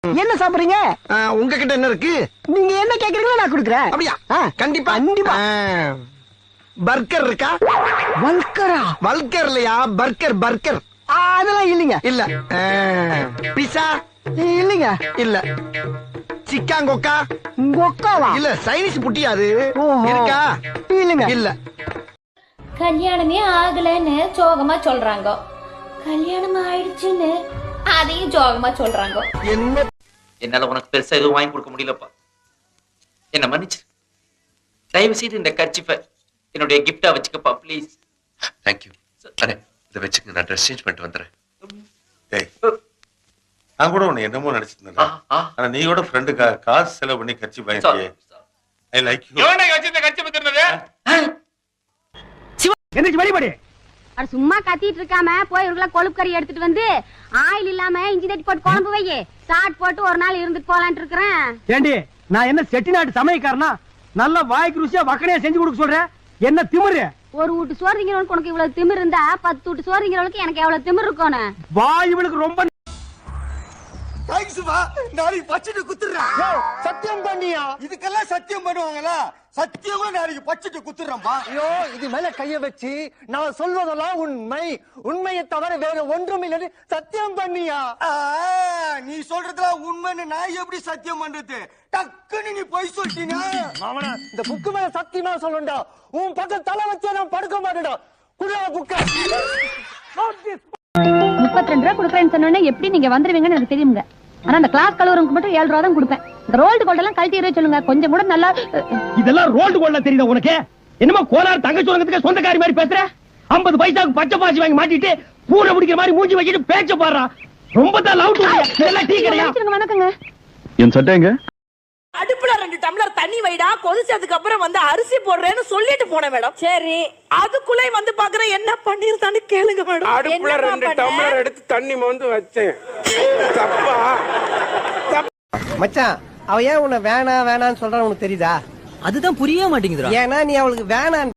என்ன சாப்பிடுறீங்க? உங்ககிட்ட என்ன இருக்கு? நீங்க என்ன கேக்குறீங்களோ நான் கொடுக்குறேன். அப்படியா? கண்டிப்பா கண்டிப்பா. பர்கர் இருக்கா? வல்கரா? வல்கர் இல்லையா, பர்கர் பர்கர். அதெல்லாம் இல்லைங்க. இல்ல. பிஸா இல்லைங்க. இல்ல. சிக்காங்கொக்கா கொக்காவா? இல்ல. சைனீஸ் புட்டியா அது? இருக்கா? இல்லைங்க. இல்ல. கல்யாணமே ஆகலன்னு சோகமா சொல்றாங்க, கல்யாணம் ஆயிடுச்சுன்னு அதையும் சோகமா சொல்றாங்க. என்ன? என்னால உனக்கு பெருசா எதுவும் வாங்கி கொடுக்க முடியலப்பா, என்ன மன்னிச்சு. தயவு செய்து இந்த கர்ச்சிஃபை என்னுடைய கிஃப்டா வச்சுக்கப்பா ப்ளீஸ். தேங்க்யூ. அண்ணே இதை வச்சுக்க, நான் ட்ரெஸ் சேஞ்ச் பண்ணிட்டு வந்துடுறேன். டேய், நான் கூட உன்னை என்னமோ நினைச்சிட்டு இருந்தேன். ஆனா நீயோட ஃப்ரெண்டுக்கா காசு செலவு பண்ணி கட்சி பயணியே. I like you. எந்திரிச்சு வெளிப்படி. அட சும்மா கத்திட்டு இருக்காம போய் ஒரு கிலோ கொழுப்பு கறி எடுத்துட்டு வந்து ஆயில் இல்லாம இஞ்சி தட்டி போட்டு குழம்பு வை. சாட் போட்டு ஒரு நாள் இருந்துட்டு போலான்ட்டு இருக்கிறேன். ஏண்டி, நான் என்ன செட்டிநாட்டு சமையக்காரனா? நல்ல வாய்க்கு ருசியா வக்கனையா செஞ்சு கொடுக்க சொல்றேன். என்ன திமிரு? ஒரு வீட்டு சோறு திங்கிறவனுக்கு உனக்கு இவ்வளவு திமிரு இருந்தா 10 வீட்டு சோறு திங்கிறவனுக்கு எனக்கு எவ்வளவு திமிரு இருக்கணும். வாய் இவளுக்கு ரொம்ப. நாளைக்கு பச்சிட்டு குத்துறேன். சத்தியம் பண்ணியா? இதுக்கெல்லாம் சத்தியம் பண்ணுவாங்களா? சத்தியமா நாளைக்கு பச்சிட்டு குத்துறேன்பா. ஐயோ, இது மேல கைய வச்சு நான் சொல்வதெல்லாம் உண்மை, உண்மையை தவிர வேற ஒன்றும் இல்லைன்னு சத்தியம் பண்ணியா? நீ சொல்றதுலாம் உண்மைன்னு நான் எப்படி சத்தியம் பண்றது? டக்குன்னு நீ போய் சொல்லிட்டீங்க. மாமனா, இந்த புக்கு மேல சத்தியமா சொல்லண்டா. உன் பக்கம் தலை வச்சே நான் படுக்க மாட்டேடா. குடுறா புக்க. 32 ரூபா கொடுக்குறேன்னு சொன்னோன்னே எப்படி நீங்க வந்துருவீங்கன்னு எனக்கு தெரியுங்க. ஆனா அந்த கிளாஸ் கலவரங்களுக்கு மட்டும் 7 ரூபா தான் கொடுப்பேன். இந்த ரோல்டு கோல்ட் எல்லாம் கழட்டி இருக்க சொல்லுங்க, கொஞ்சம் கூட நல்லா. இதெல்லாம் ரோல்டு கோல்ட்ல தெரியுதா உனக்கு? என்னமா கோலார் தங்கச்சி உலகத்துக்கு சொந்தக்காரி மாதிரி பேசுற? 50 பைசாவுக்கு பச்சை பாசி வாங்கி மாட்டிட்டு பூரை பிடிக்கிற மாதிரி மூஞ்சி வச்சிட்டு பேச்ச பாடுறா. ரொம்ப தான் லவ் இதெல்லாம் டீ கிடையா? வணக்கங்க. என் சட்டைங்க. அடுப்புல 2 டம்ளர் தண்ணி வைடா, கொதிச்சதுக்கு அப்புறம் வந்து அரிசி போடுறேன்னு சொல்லிட்டு போனேன் மேடம். சரி, அதுக்குள்ளே வந்து பாக்குறேன் என்ன பண்ணிருந்தான்னு கேளுங்க மேடம். அடுப்புல 2 டம்ளர் எடுத்து தண்ணி மோந்து வச்சேன். தப்பா? மச்சான், அவ ஏன் உன்னை வேணாம் வேணான்னு சொல்றான்னு உனக்கு தெரியுதா? அதுதான் புரிய மாட்டேங்குதுடா. ஏன்னா நீ அவளுக்கு வேணாம்